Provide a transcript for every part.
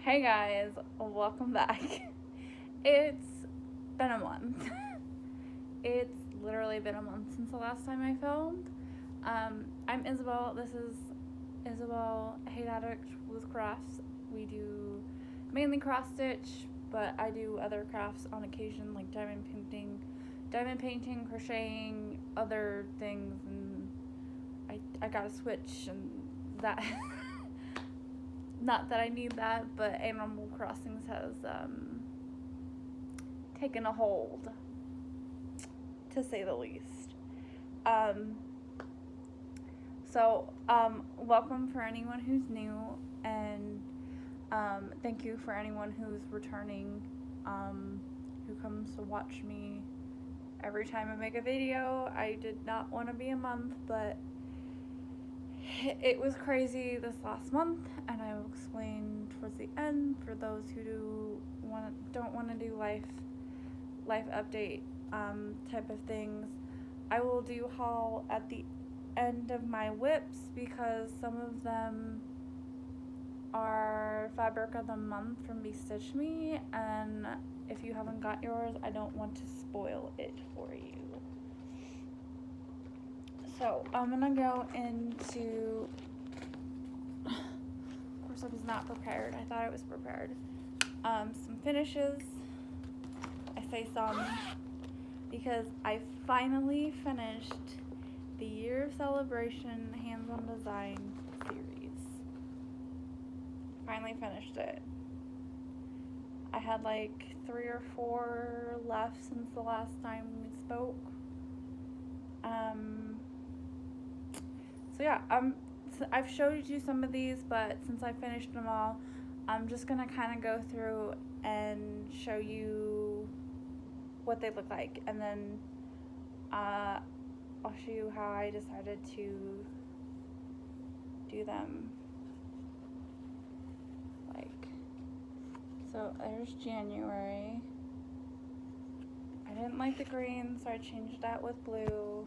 Hey guys, welcome back. It's been a month. It's literally been a month since the last time I filmed. I'm Isabel. This is Isabel, Hate Addict with Crafts. We do mainly cross stitch, but I do other crafts on occasion like diamond painting, crocheting, other things, and I got a Switch and that. Not that I need that, but Animal Crossing has taken a hold, to say the least. Welcome for anyone who's new, and thank you for anyone who's returning, who comes to watch me every time I make a video. I did not want to be a month, but it was crazy this last month, and I will explain towards the end for those who don't want to do life update type of things. I will do haul at the end of my whips because some of them are fabric of the month from Be Stitch Me, and if you haven't got yours, I don't want to spoil it for you. So I'm gonna go into, of course I was not prepared, I thought I was prepared, some finishes. I say some because I finally finished the Year of Celebration Hands-on Design series. Finally finished it. I had like 3 or 4 left since the last time we spoke. So yeah, I've showed you some of these, but since I finished them all, I'm just gonna kind of go through and show you what they look like, and then I'll show you how I decided to do them. So there's January. I didn't like the green, so I changed that with blue.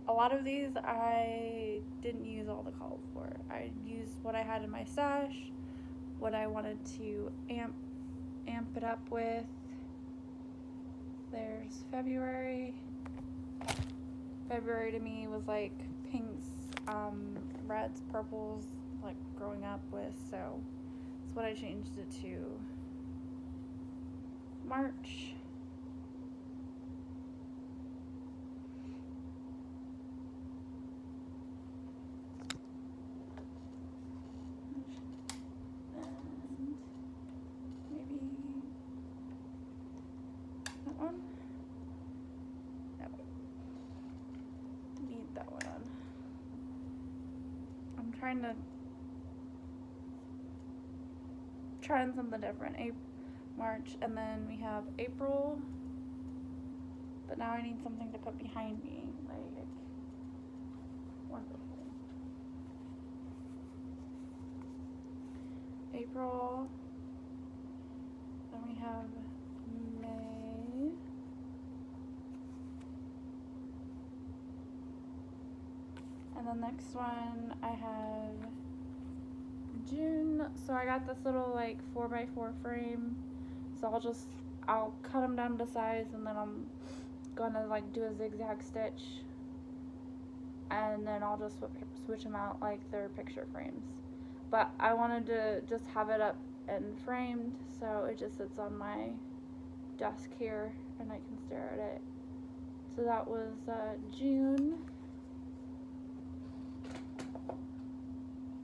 A lot of these I didn't use all the colors for. I used what I had in my stash, what I wanted to amp it up with. There's February. February to me was like pinks, reds, purples, like growing up with, so that's what I changed it to. March. And maybe that one. No. Need that one on. I'm trying something different. March, and then we have April, but now I need something to put behind me, like, wonderful. April, then we have May, and the next one I have June. So I got this little like 4x4 frame, so I'll cut them down to size, and then I'm gonna like do a zigzag stitch, and then I'll just switch them out like they're picture frames. But I wanted to just have it up and framed, so it just sits on my desk here and I can stare at it. So that was June.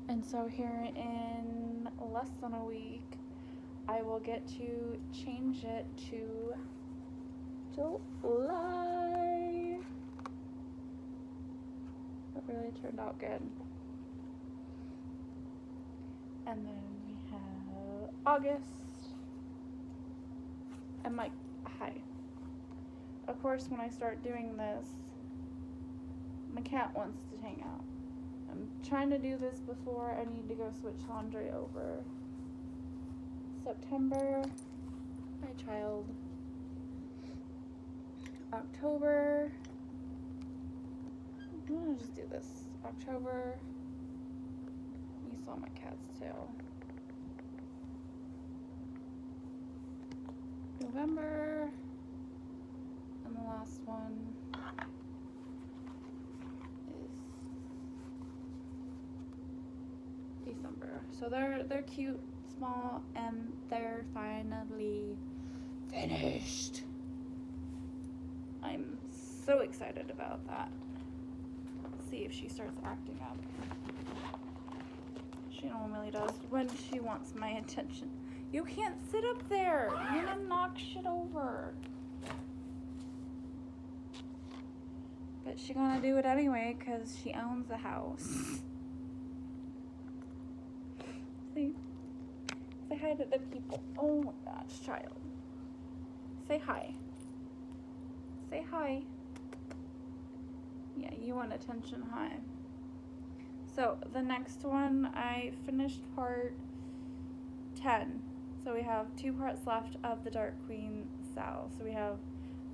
And so here in less than a week, I will get to change it to July. That really turned out good. And then we have August. And like, hi. Of course, when I start doing this, my cat wants to hang out. I'm trying to do this before I need to go switch laundry over. September, my child. October, I'm gonna just do this. October, you saw my cat's tail. November, and the last one is December. So they're cute, small, and they're finally finished. I'm so excited about that. Let's see if she starts acting up. She normally does when she wants my attention. You can't sit up there. You're gonna knock shit over. But she's gonna do it anyway because she owns the house. See? Say hi to the people. Oh my gosh, child. Say hi. Say hi. Yeah, you want attention, hi. So the next one, I finished part 10. So we have 2 parts left of the Dark Queen Sal. So we have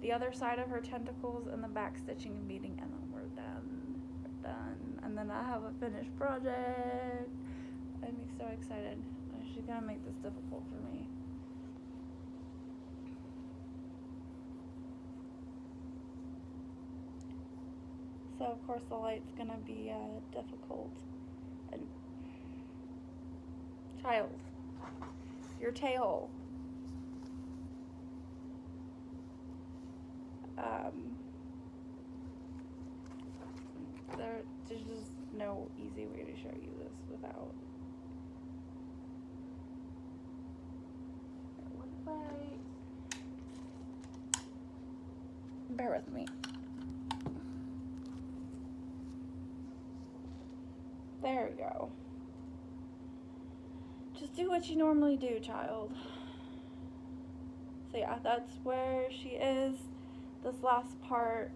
the other side of her tentacles and the back stitching and beading, and then we're done. We're done. And then I have a finished project. I'm so excited. She's gonna make this difficult for me. So of course the light's gonna be difficult. And child, your tail. There's just no easy way to show you this without. What if I? Bear with me. There we go. Just do what you normally do, child. So yeah, that's where she is. This last part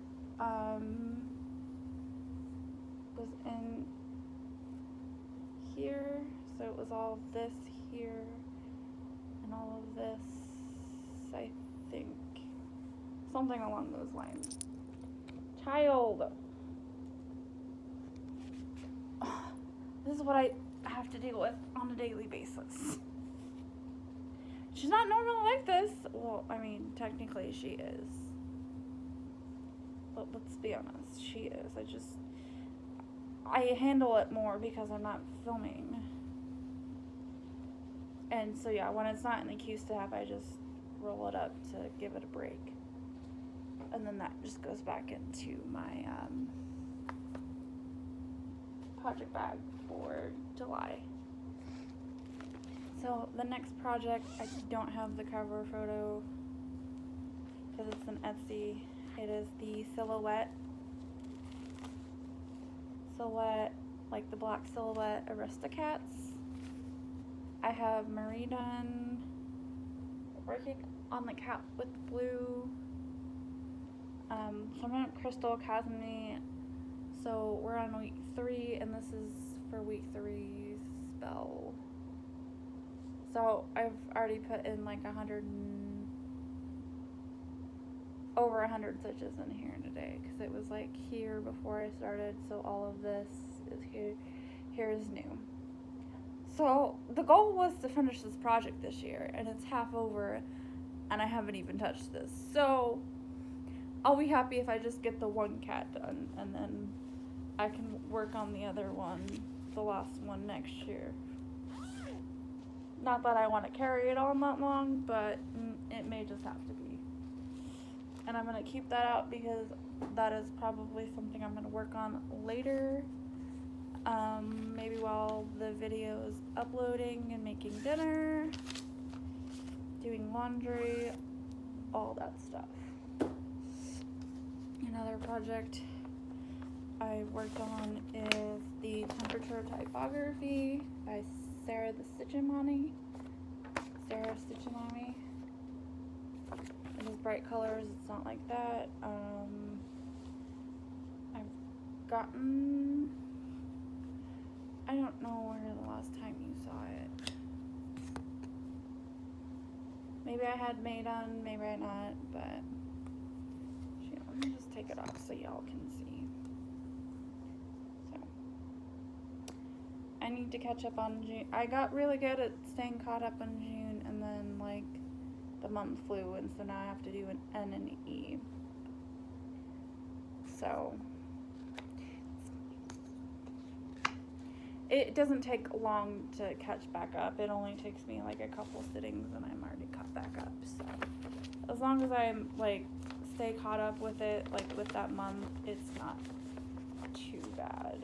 was in here. So it was all this here and all of this, I think. Something along those lines. Child. This is what I have to deal with on a daily basis. She's not normally like this. Well, I mean, technically she is. But let's be honest, she is. I handle it more because I'm not filming. And so yeah, when it's not in the Q step, I just roll it up to give it a break. And then that just goes back into my project bag for July. So the next project, I don't have the cover photo because it's an Etsy. It is the silhouette, like the black silhouette Aristocats. I have Marie done, working on the cap with blue. Someone at Crystal Academy. So we're on week 3, and this is for week 3 spell. So I've already put in like over 100 stitches in here today, because it was like here before I started. So all of this is here. Here is new. So the goal was to finish this project this year, and it's half over, and I haven't even touched this. So I'll be happy if I just get the one cat done, and then I can work on the other one, the last one, next year. Not that I want to carry it on that long, but it may just have to be. And I'm going to keep that out because that is probably something I'm going to work on later. Maybe while the video is uploading and making dinner, doing laundry, all that stuff. Another project I worked on is the Temperature Typography by Sarah Stitchimani. It is bright colors, it's not like that. I've gotten, I don't know where the last time you saw it. Maybe I had May done, maybe I not, but let me just take it off so y'all can see. So I need to catch up on June. I got really good at staying caught up on June, and then like the month flew, and so now I have to do an N and E. So it doesn't take long to catch back up. It only takes me like a couple sittings and I'm already caught back up. So as long as I like stay caught up with it, like with that month, it's not too bad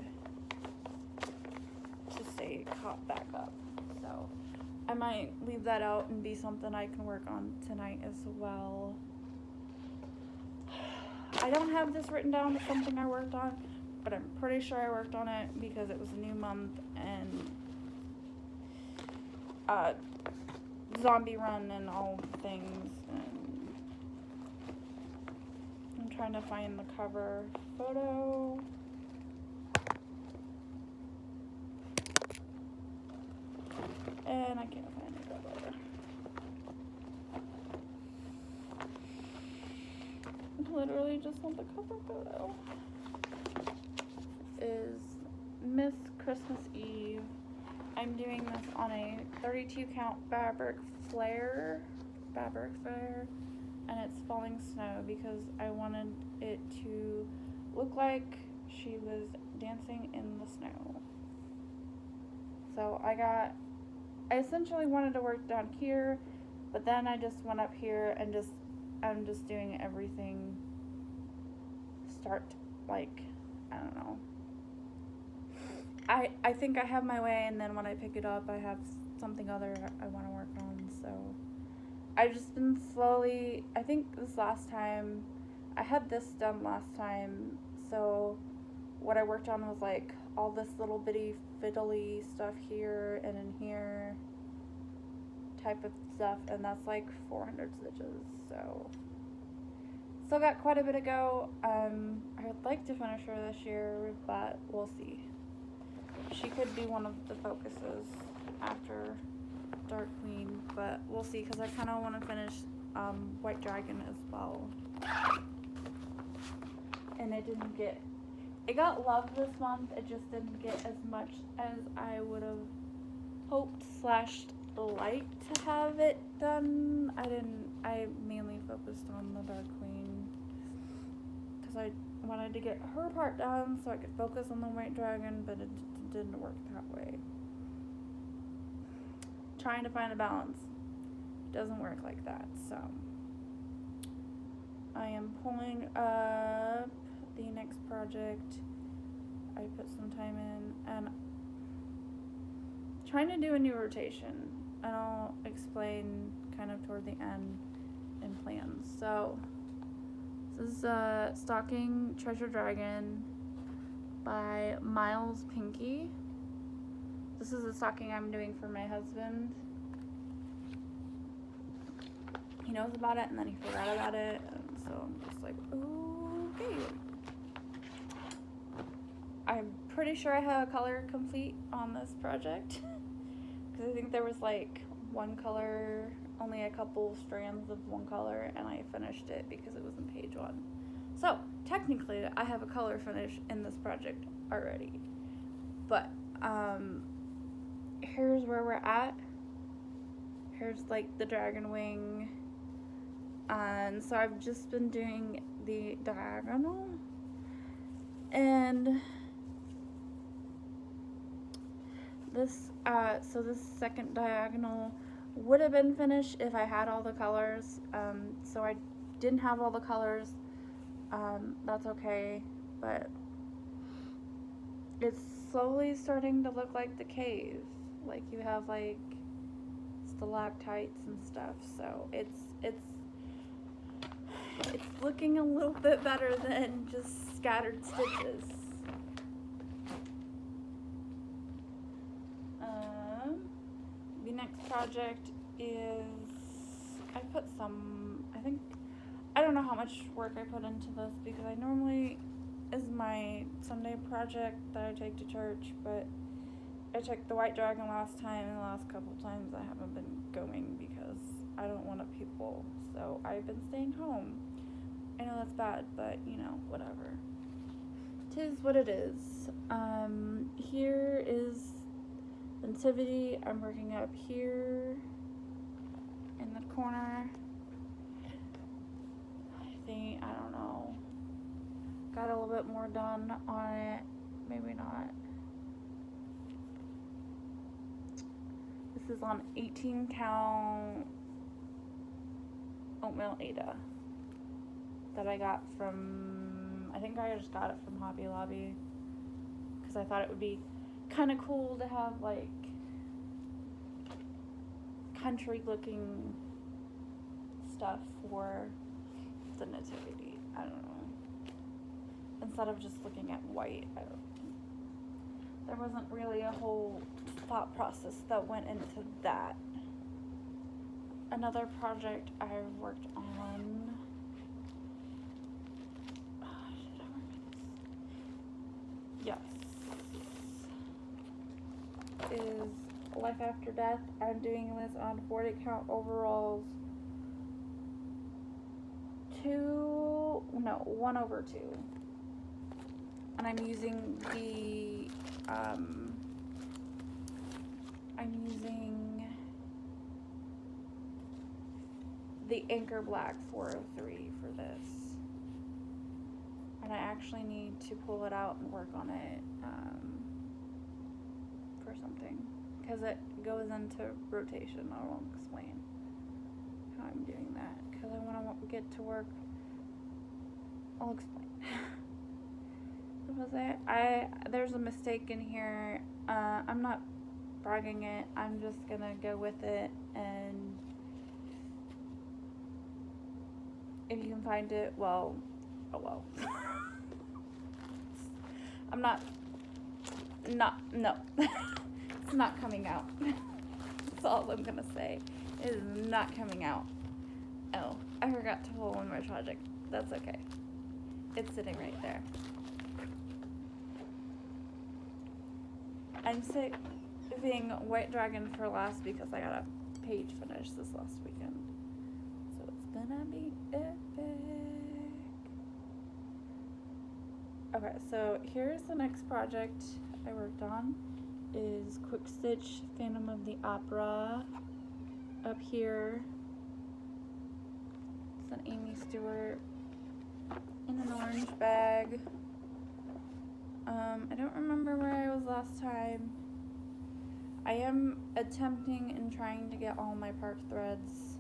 to stay caught back up. So I might leave that out and be something I can work on tonight as well. I don't have this written down as something I worked on, but I'm pretty sure I worked on it because it was a new month and zombie run and all things, and I'm trying to find the cover photo. And I can't find the cover. I literally just want the cover photo. Is Miss Christmas Eve. I'm doing this on a 32 count fabric flare, and it's falling snow because I wanted it to look like she was dancing in the snow. So I essentially wanted to work down here, but then I just went up here and I'm just doing everything start, like, I don't know. I think I have my way, and then when I pick it up, I have something other I want to work on. So I've just been slowly, I think this last time, I had this done last time, so what I worked on was like all this little bitty fiddly stuff here and in here type of stuff, and that's like 400 stitches, so still got quite a bit to go. I would like to finish her this year, but we'll see. She could be one of the focuses after Dark Queen, but we'll see, because I kind of want to finish White Dragon as well. And it got love this month, it just didn't get as much as I would have hoped / liked to have it done. I mainly focused on the Dark Queen, because I wanted to get her part done so I could focus on the White Dragon, but it didn't work that way. Trying to find a balance doesn't work like that. So I am pulling up the next project I put some time in, and trying to do a new rotation, and I'll explain kind of toward the end in plans. So this is Stalking Treasure Dragon by Miles Pinky. This is a stocking I'm doing for my husband. He knows about it, and then he forgot about it, and so I'm just like, okay. I'm pretty sure I have a color complete on this project, because I think there was like one color, only a couple strands of one color, and I finished it because it was in page 1. So technically I have a color finish in this project already, but here's where we're at. Here's like the dragon wing, and so I've just been doing the diagonal, and this so this second diagonal would have been finished if I had all the colors, so I didn't have all the colors. That's okay, but it's slowly starting to look like the cave, like you have like stalactites and stuff, so it's looking a little bit better than just scattered stitches. The next project is, I don't know how much work I put into this, because I normally is my Sunday project that I take to church, but I checked the White Dragon last time, and the last couple times I haven't been going because I don't want to people, so I've been staying home. I know that's bad, but you know, whatever. 'Tis what it is. Here is the nativity. I'm working up here in the corner. bit more done on it. Maybe not. This is on 18 count oatmeal Ada that I got from, I think I just got it from Hobby Lobby because I thought it would be kind of cool to have like country looking stuff for the nativity. I don't know. Instead of just looking at white, there wasn't really a whole thought process that went into that. Another project I worked on. Did I work on this? Yes. Is Life After Death. I'm doing this on 40 count overalls. 1/2. And I'm using the Anchor Black 403 for this. And I actually need to pull it out and work on it for something. Because it goes into rotation. I won't explain how I'm doing that. Because I want to get to work. I'll explain. What was it? There's a mistake in here. I'm not bragging it. I'm just gonna go with it, and if you can find it, well, oh well. No. It's not coming out. That's all I'm gonna say. It is not coming out. Oh, I forgot to pull one more project. That's okay. It's sitting right there. I'm saving White Dragon for last because I got a page finished this last weekend. So it's gonna be epic. Okay, so here's the next project I worked on. Is Quick Stitch Phantom of the Opera. Up here. It's an Amy Stewart in an orange bag. I don't remember where I was last time. I am attempting and trying to get all my park threads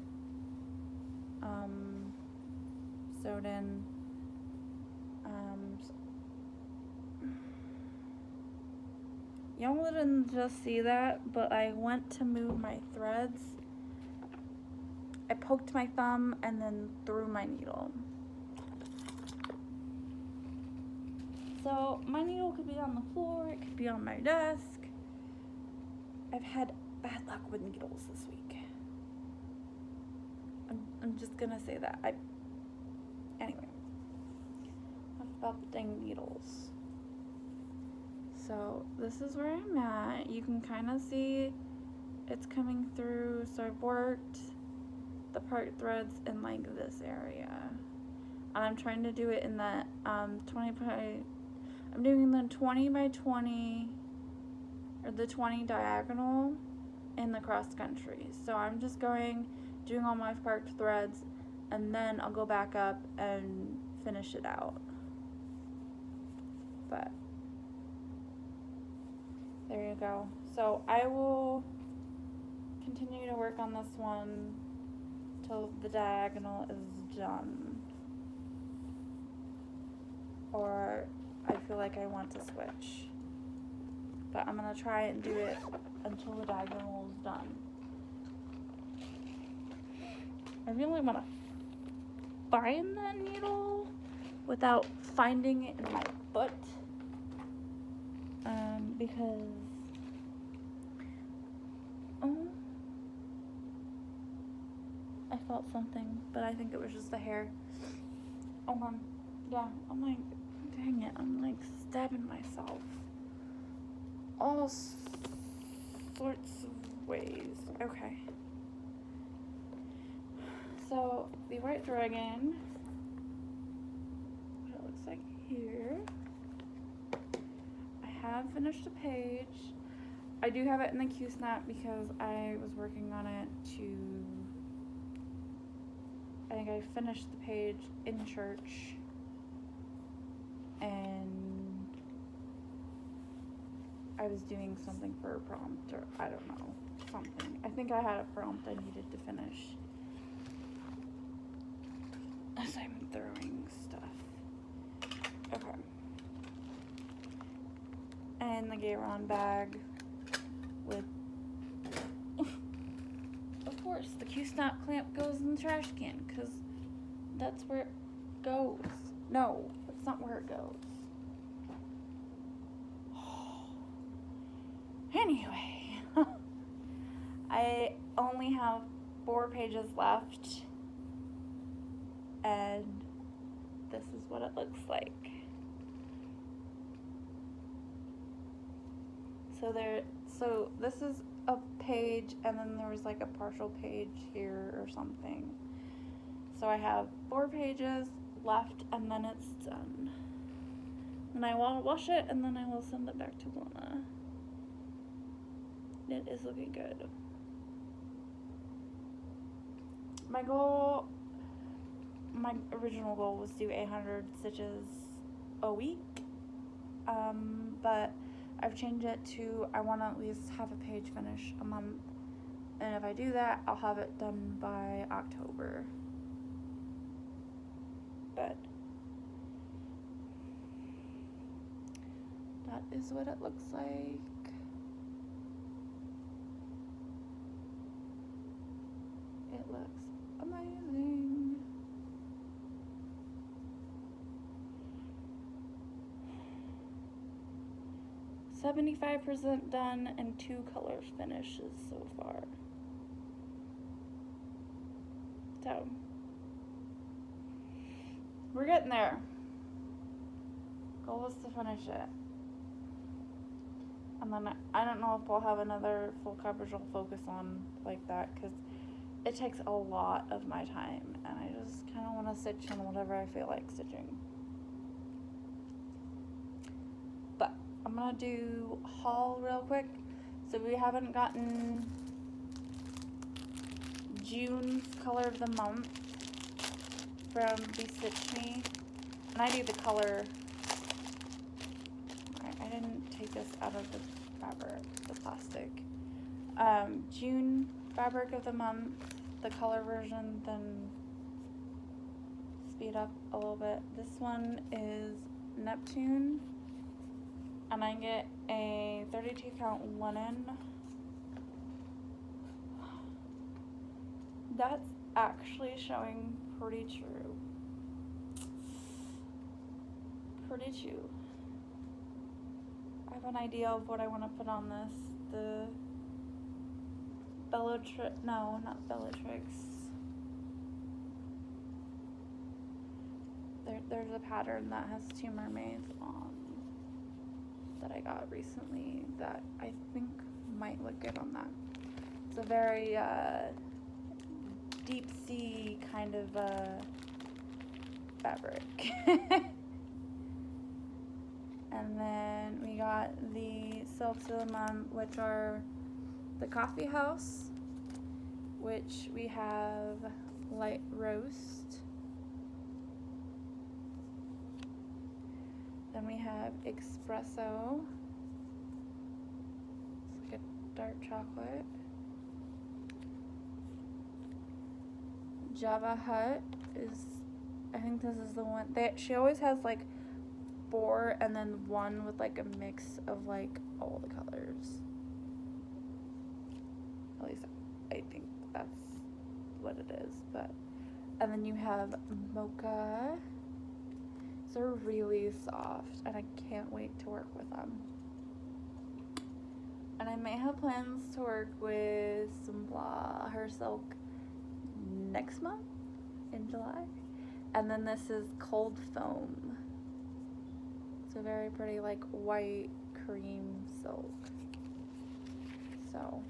sewed in. Y'all didn't just see that, but I went to move my threads. I poked my thumb and then threw my needle. So my needle could be on the floor, it could be on my desk. I've had bad luck with needles this week. I'm just gonna say that. Anyway, enough about the dang needles. So this is where I'm at. You can kind of see it's coming through. So I've worked the part threads in like this area. And I'm trying to do it in that 20 by, I'm doing the 20 by 20 or the 20 diagonal in the cross country. So I'm just doing all my parked threads, and then I'll go back up and finish it out. But there you go. So I will continue to work on this one till the diagonal is done, or I feel like I want to switch. But I'm gonna try and do it until the diagonal is done. I really want to find that needle without finding it in my foot, because I felt something, but I think it was just the hair. Yeah, I'm like, dang it, I'm like stabbing myself all sorts of ways. Okay. So, the White Dragon, what it looks like here. I have finished a page. I do have it in the Q-snap because I was working on it I think I finished the page in church, and I was doing something for a prompt, or I don't know, something. I think I had a prompt I needed to finish as I'm throwing stuff. Okay. And the Garon bag with, of course, the Q-snap clamp goes in the trash can, because that's where it goes. No, that's not where it goes. Anyway, I only have 4 pages left, and this is what it looks like. So this is a page, and then there was like a partial page here or something. So I have 4 pages left, and then it's done. And I will wash it, and then I will send it back to Luna. It is looking good. My original goal was to do 800 stitches a week, but I've changed it to I want to at least have a page finish a month, and if I do that, I'll have it done by October. But that is what it looks like. It looks amazing. $75% done and 2 color finishes so far. So we're getting there. Goal is to finish it. And then I don't know if I'll have another full coverage I'll focus on like that, because it takes a lot of my time, and I just kind of want to stitch on whatever I feel like stitching. But I'm going to do haul real quick. So we haven't gotten June's color of the month from Bestitch Me. And I do the color. I didn't take this out of the fabric, the plastic. June fabric of the month, the color version, then speed up a little bit. This one is Neptune, and I get a 32 count linen. That's actually showing pretty true. Pretty true. I have an idea of what I want to put on this. The no, not Bellatrix. There's a pattern that has 2 mermaids on that I got recently that I think might look good on that. It's a very deep sea kind of fabric. And then we got the silks of the month, which are the Coffee House, which we have light roast. Then we have espresso. It's like a dark chocolate. Java Hut is, I think this is the one she always has like 4 and then 1 with like a mix of like all the colors. At least I think that's what it is. But and then you have mocha. They're really soft, and I can't wait to work with them. And I may have plans to work with some her silk next month in July. And then this is Cold Foam. It's a very pretty like white cream silk. So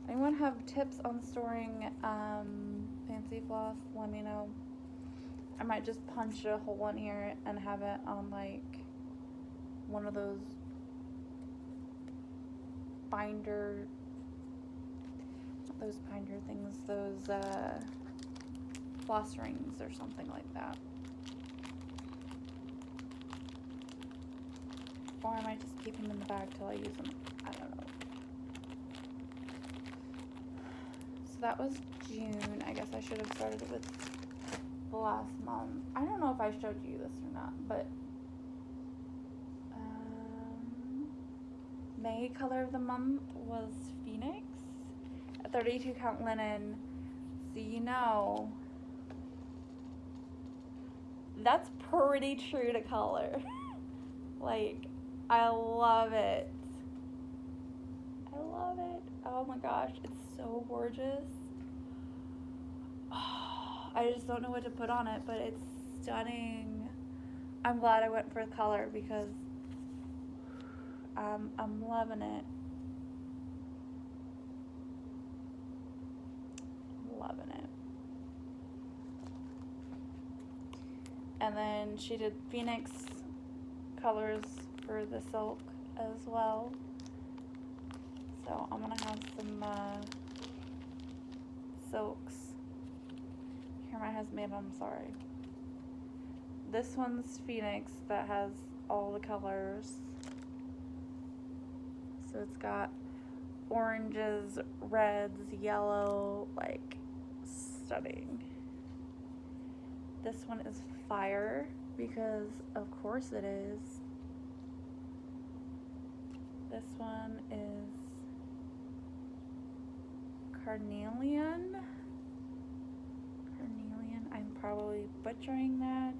anyone have tips on storing fancy floss, let me know. I might just punch a hole in here and have it on like one of those binder, not those binder things, those floss rings or something like that. Or I might just keep them in the bag till I use them. I don't know. So that was June. I guess I should have started with the last month. I don't know if I showed you this or not, but May color of the month was Phoenix, a 32 count linen. So you know, that's pretty true to color. Like, I love it. I love it. Oh my gosh, it's so gorgeous. Oh, I just don't know what to put on it, but it's stunning. I'm glad I went for the color because I'm loving it. Loving it. And then she did Phoenix colors for the silk as well. So I'm gonna have some silks. Here my husband made them, I'm sorry. This one's Phoenix that has all the colors. So it's got oranges, reds, yellow, like stunning. This one is fire because of course it is. This one is carnelian. I'm probably butchering that.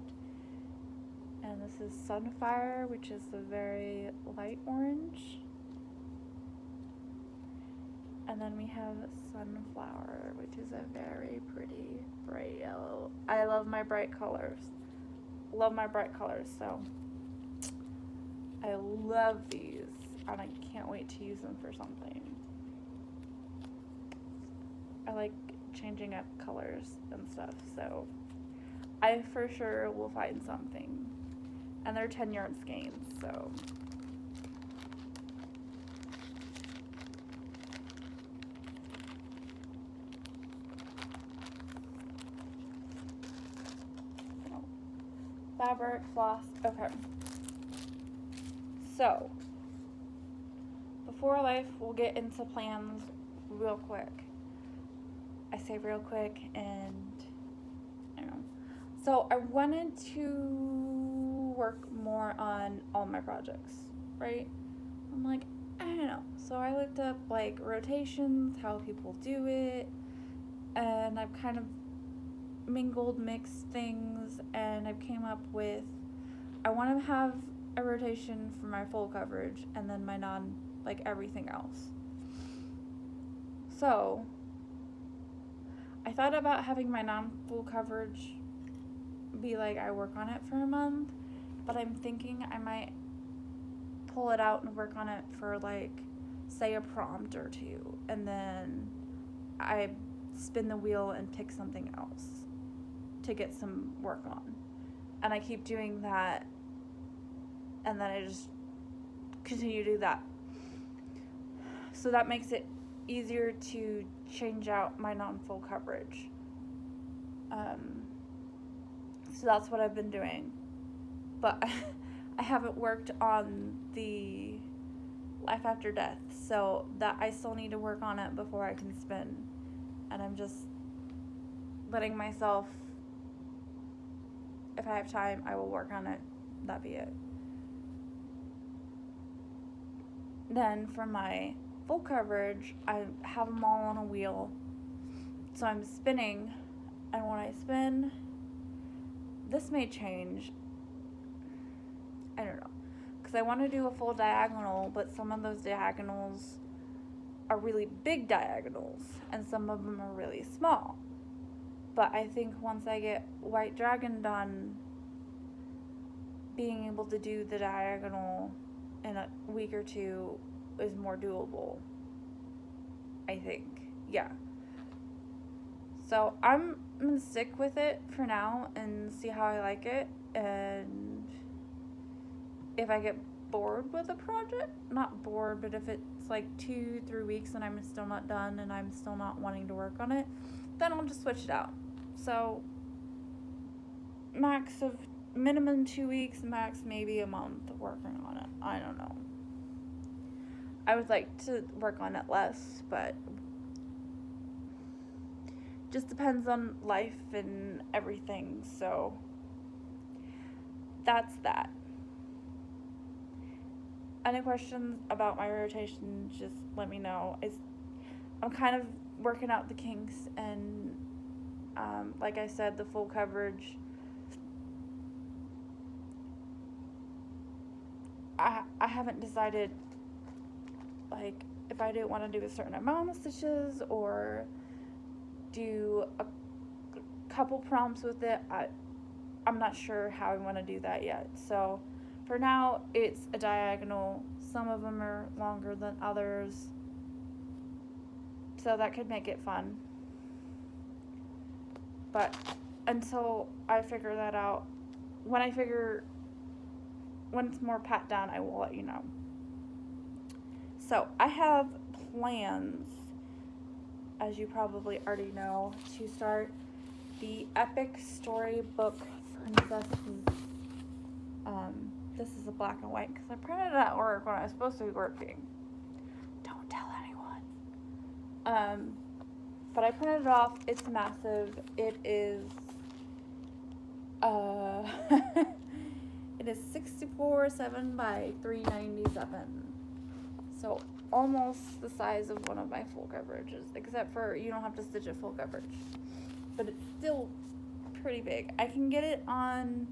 And this is Sunfire, which is a very light orange. And then we have Sunflower, which is a very pretty bright yellow. I love my bright colors. Love my bright colors, so I love these. And I can't wait to use them for something. I like changing up colors and stuff, so I for sure will find something. And they're 10-yard skeins, so fabric, floss. Okay. So before life, we'll get into plans real quick. I say real quick, and I don't know. So I wanted to work more on all my projects, right? I'm like, I don't know. So I looked up like rotations, how people do it, and I've kind of mixed things, and I came up with, I want to have a rotation for my full coverage and then my non, like everything else. So I thought about having my non-full coverage be like I work on it for a month, but I'm thinking I might pull it out and work on it for like, say, a prompt or two, and then I spin the wheel and pick something else to get some work on. And I keep doing that, and then I just continue to do that. So that makes it easier to change out my non-full coverage. So that's what I've been doing. But I haven't worked on the Life After Death, so that I still need to work on it before I can spin. And I'm just letting myself, if I have time, I will work on it. That'd be it. Then for my full coverage, I have them all on a wheel. So I'm spinning, and when I spin, this may change. I don't know. Because I want to do a full diagonal, but some of those diagonals are really big diagonals, and some of them are really small. But I think once I get White Dragon done, being able to do the diagonal in a week or two is more doable. I think. Yeah. So I'm going to stick with it for now and see how I like it. And if I get bored with a project, not bored, but if it's like 2-3 weeks and I'm still not done and I'm still not wanting to work on it, then I'll just switch it out. So minimum 2 weeks, max maybe a month working on it. I don't know. I would like to work on it less, but just depends on life and everything, so that's that. Any questions about my rotation, just let me know. I'm kind of working out the kinks, and like I said, the full coverage, I haven't decided, like, if I do want to do a certain amount of stitches or do a couple prompts with it. I'm not sure how I want to do that yet. So for now, it's a diagonal. Some of them are longer than others, so that could make it fun. But until I figure that out, when it's more pat down, I will let you know. So I have plans, as you probably already know, to start the epic storybook princesses. This is a black and white because I printed it at work when I was supposed to be working. Don't tell anyone. But I printed it off. It's massive. It is it is 64/7 by 397. So almost the size of one of my full coverages, except for you don't have to stitch it full coverage. But it's still pretty big. I can get it on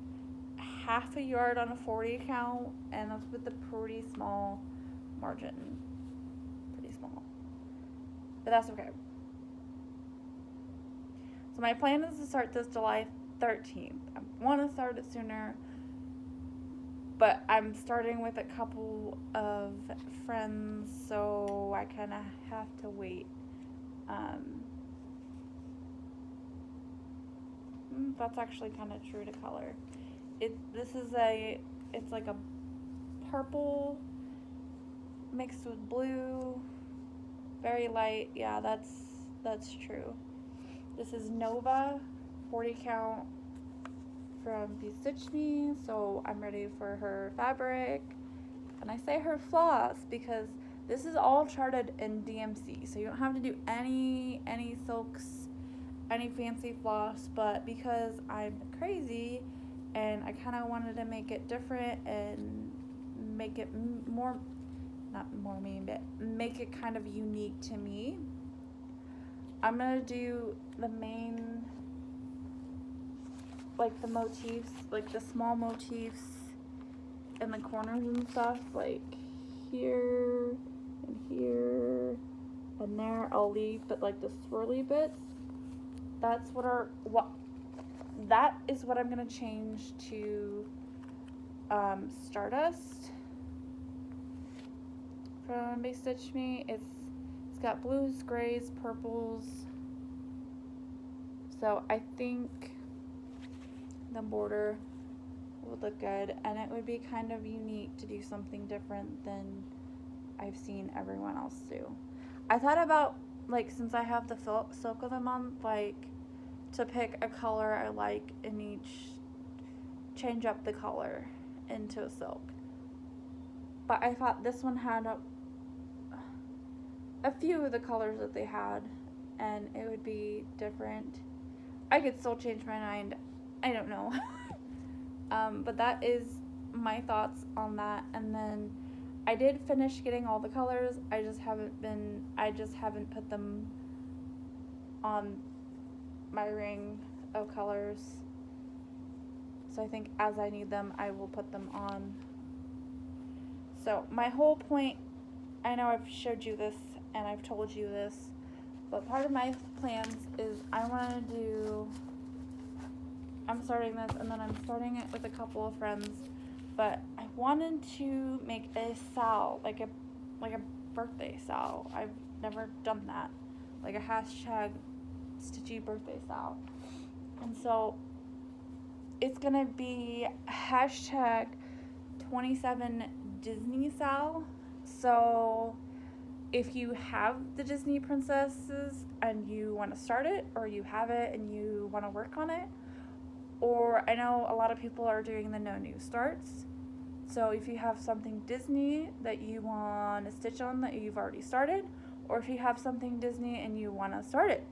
half a yard on a 40 count, and that's with a pretty small margin. Pretty small. But that's okay. So my plan is to start this July 13th. I want to start it sooner, but I'm starting with a couple of friends, so I kind of have to wait. That's actually kind of true to color. It's like a purple mixed with blue, very light. Yeah, that's true. This is Nova, 40 count from Stitch Me, so I'm ready for her fabric. And I say her floss because this is all charted in DMC, so you don't have to do any silks, any fancy floss, but because I'm crazy and I kind of wanted to make it different and make it make it kind of unique to me, I'm going to do the main, like the motifs, like the small motifs in the corners and stuff, like here and here and there. I'll leave, but like the swirly bits, that is what I'm gonna change to Stardust from Base Stitch Me. It's got blues, grays, purples. So I think the border would look good, and it would be kind of unique to do something different than I've seen everyone else do. I thought about, like, since I have the silk of the month, like, to pick a color I like in each, change up the color into a silk. But I thought this one had a few of the colors that they had, and it would be different. I could still change my mind. I don't know. But that is my thoughts on that. And then I did finish getting all the colors. I just haven't put them on my ring of colors. So I think as I need them, I will put them on. So my whole point, I know I've showed you this and I've told you this, but part of my plans is I'm starting this, and then I'm starting it with a couple of friends, but I wanted to make a sal, like a birthday sal. I've never done that, like a hashtag Stitchy birthday sal. And so it's gonna be hashtag 27 Disney sal. So if you have the Disney princesses and you want to start it, or you have it and you want to work on it, or I know a lot of people are doing the no new starts, So if you have something Disney that you want to stitch on that you've already started, or if you have something Disney and you want to start it,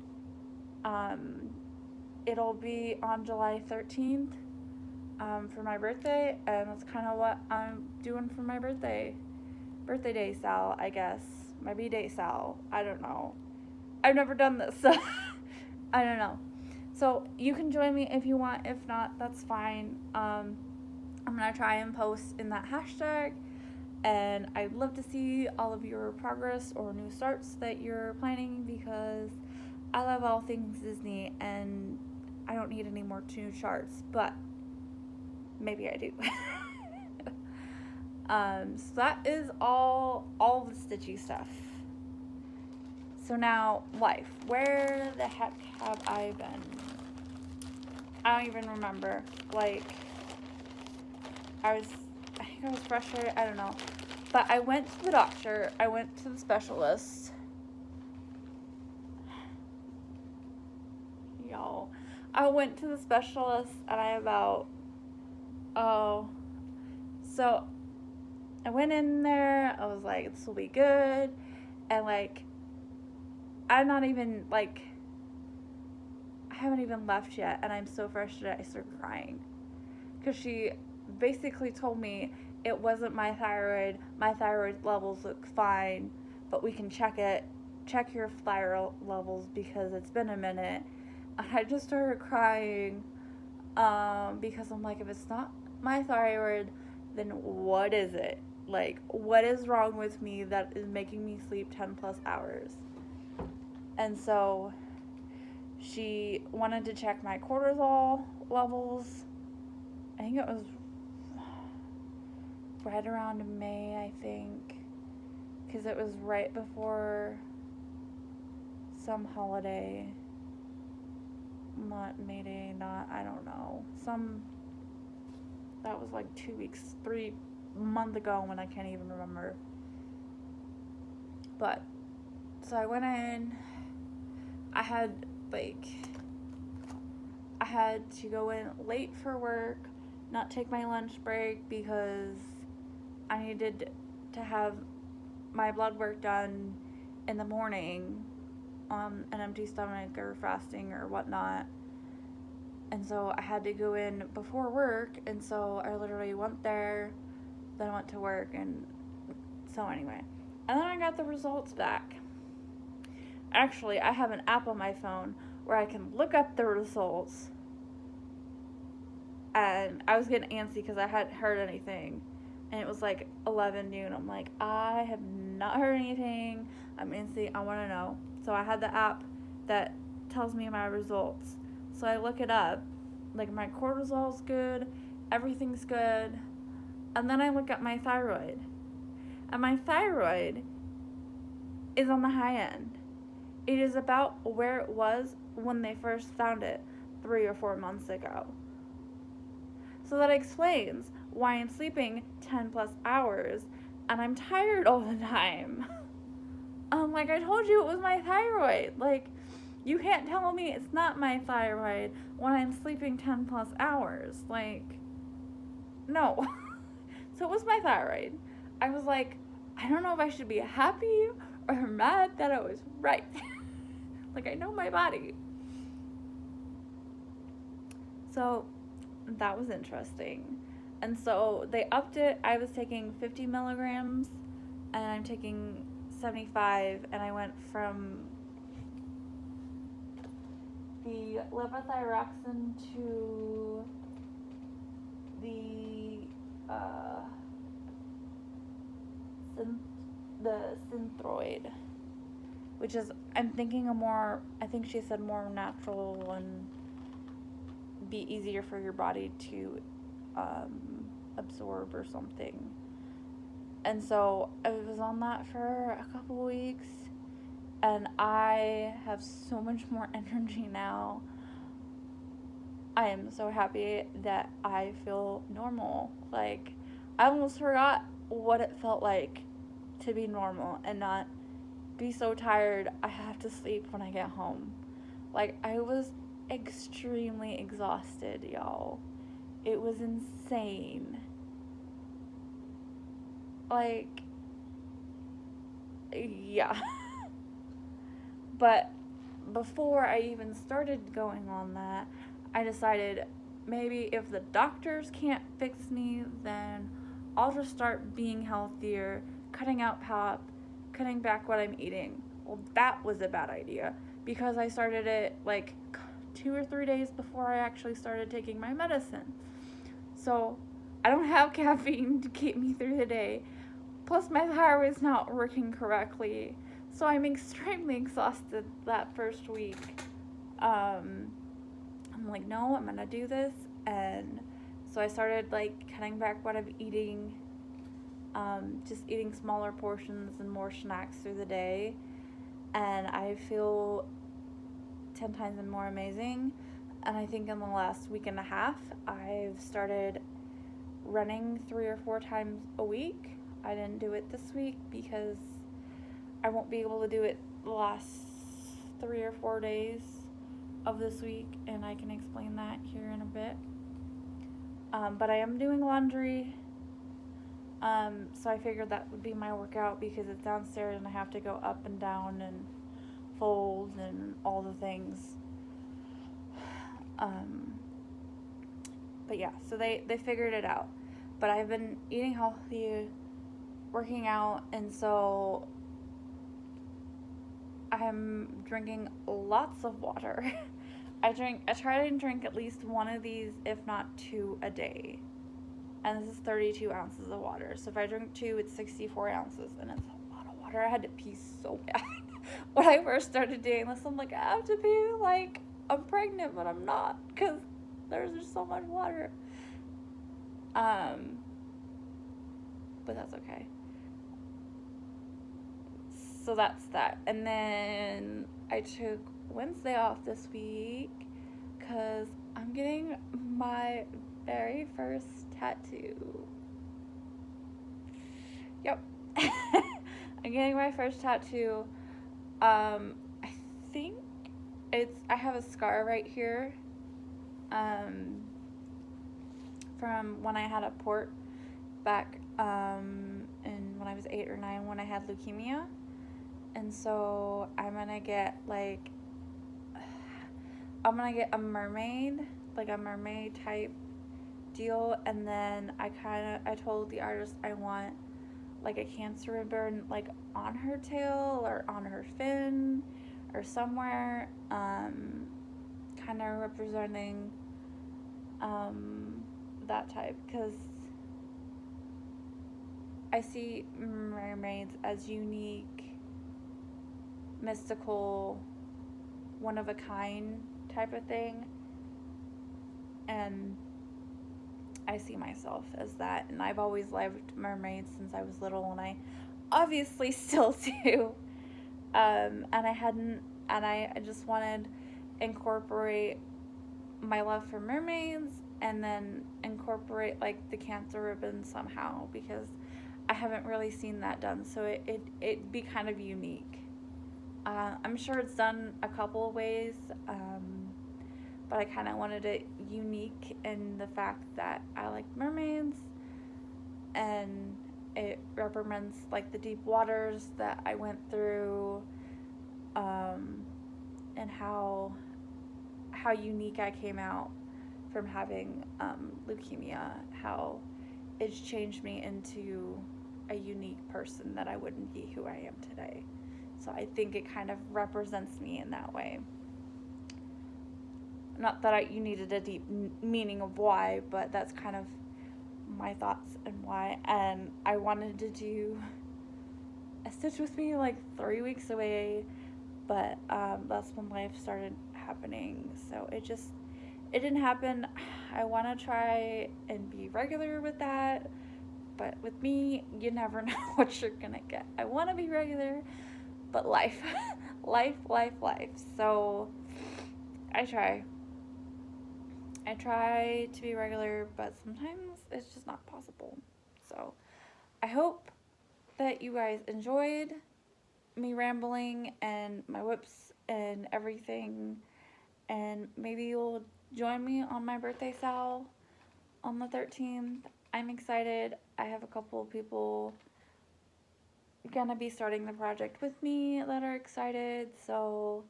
it'll be on July 13th for my birthday, and that's kind of what I'm doing for my birthday day Sal, I guess. My B-Day Sal. I don't know. I've never done this, so I don't know. So you can join me if you want. If not, that's fine. I'm going to try and post in that hashtag, and I'd love to see all of your progress or new starts that you're planning, because I love all things Disney, and I don't need any more new charts, but maybe I do. So that is all the stitchy stuff. So now, life. Where the heck have I been? I don't even remember. Like, I think I was frustrated. I don't know. But I went to the doctor. I went to the specialist. Y'all. I went to the specialist, and so I went in there. I was like, this will be good. And, like, I'm not even, like, I haven't even left yet, and I'm so frustrated I started crying. Because she basically told me it wasn't my thyroid levels look fine, but we can check your thyroid levels because it's been a minute. And I just started crying, because I'm like, if it's not my thyroid, then what is it? Like, what is wrong with me that is making me sleep 10 plus hours? And so she wanted to check my cortisol levels. I think it was right around May, I think, because it was right before some holiday. Not Mayday, I don't know. That was like 3 months ago when I can't even remember. But, so I went in. I had to go in late for work, not take my lunch break, because I needed to have my blood work done in the morning on an empty stomach or fasting or whatnot. And so I had to go in before work, and so I literally went there, then went to work, and so anyway. And then I got the results back. Actually, I have an app on my phone where I can look up the results, and I was getting antsy because I hadn't heard anything, and it was like 11 noon. I'm like, I have not heard anything. I'm antsy. I want to know. So I had the app that tells me my results. So I look it up. Like, my cortisol's good. Everything's good. And then I look at my thyroid. And my thyroid is on the high end. It is about where it was when they first found it 3 or 4 months ago. So that explains why I'm sleeping 10 plus hours and I'm tired all the time. Like I told you, it was my thyroid. Like, you can't tell me it's not my thyroid when I'm sleeping 10 plus hours. Like, no. So it was my thyroid. I was like, I don't know if I should be happy or mad that I was right. Like, I know my body. So that was interesting. And so they upped it. I was taking 50 milligrams and I'm taking 75, and I went from the levothyroxine to the Synthroid, which is, I'm thinking I think she said more natural and be easier for your body to absorb or something. And so I was on that for a couple weeks, and I have so much more energy now. I am so happy that I feel normal. Like, I almost forgot what it felt like to be normal and not be so tired I have to sleep when I get home. Like, I was extremely exhausted, y'all. It was insane. Like, yeah. But before I even started going on that, I decided maybe if the doctors can't fix me, then I'll just start being healthier, cutting out pop, cutting back what I'm eating. Well, that was a bad idea because I started it like 2 or 3 days before I actually started taking my medicine. So I don't have caffeine to keep me through the day. Plus, my thyroid's not working correctly. So I'm extremely exhausted that first week. I'm like, no, I'm gonna do this. And so I started like cutting back what I'm eating, just eating smaller portions and more snacks through the day. And I feel 10 times more amazing. And I think in the last week and a half, I've started running 3 or 4 times a week. I didn't do it this week because I won't be able to do it the last 3 or 4 days of this week, and I can explain that here in a bit. But I am doing laundry, so I figured that would be my workout because it's downstairs and I have to go up and down and fold and all the things. But yeah, so they figured it out. But I've been eating healthy, working out, and so I'm drinking lots of water. I try to drink at least one of these, if not two, a day. And this is 32 ounces of water. So if I drink two, it's 64 ounces, and it's a lot of water. I had to pee so bad when I first started doing this. I'm like, I have to pee like I'm pregnant, but I'm not because there's just so much water. But that's okay. So that's that. And then I took Wednesday off this week because I'm getting my very first tattoo. Yep. I'm getting my first tattoo. I think I have a scar right here from when I had a port back in when I was 8 or 9 when I had leukemia. And so I'm gonna get a mermaid, like a mermaid type deal, and then I told the artist I want like a cancer ribbon like on her tail or on her fin or somewhere, kind of representing that type, because I see mermaids as unique, mystical, one of a kind type of thing, and I see myself as that, and I've always loved mermaids since I was little, and I obviously still do. And I just wanted to incorporate my love for mermaids and then incorporate like the cancer ribbon somehow, because I haven't really seen that done, so it'd be kind of unique. I'm sure it's done a couple of ways, but I kind of wanted it unique in the fact that I like mermaids, and it represents like the deep waters that I went through, and how unique I came out from having leukemia, how it's changed me into a unique person that I wouldn't be who I am today. So I think it kind of represents me in that way. Not that you needed a deep meaning of why, but that's kind of my thoughts and why. And I wanted to do a Stitch With Me like 3 weeks away, but that's when life started happening. So it didn't happen. I want to try and be regular with that, but with me, you never know what you're gonna get. I want to be regular, but life. life. So I try to be regular, but sometimes it's just not possible. So I hope that you guys enjoyed me rambling and my whips and everything, and maybe you'll join me on my birthday sal on the 13th. I'm excited. I have a couple of people gonna be starting the project with me that are excited. So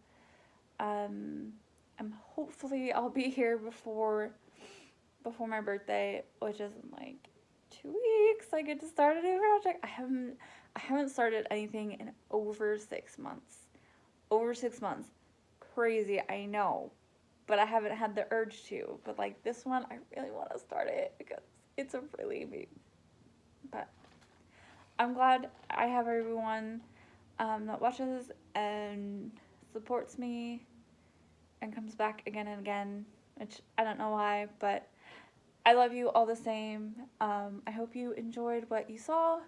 I'm hopefully I'll be here before my birthday, which is in like 2 weeks. I get to start a new project. I haven't started anything in over 6 months. Over 6 months. Crazy, I know. But I haven't had the urge to. But like this one, I really want to start it because it's a really big. But I'm glad I have everyone that watches and supports me and comes back again and again, which I don't know why, but I love you all the same. I hope you enjoyed what you saw.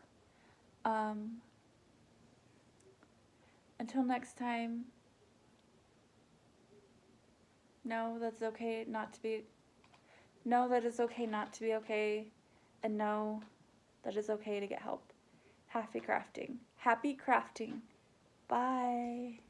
Until next time, know that it's okay not to be. Know that it's okay not to be okay, and know that it's okay to get help. Happy crafting. Happy crafting. Bye.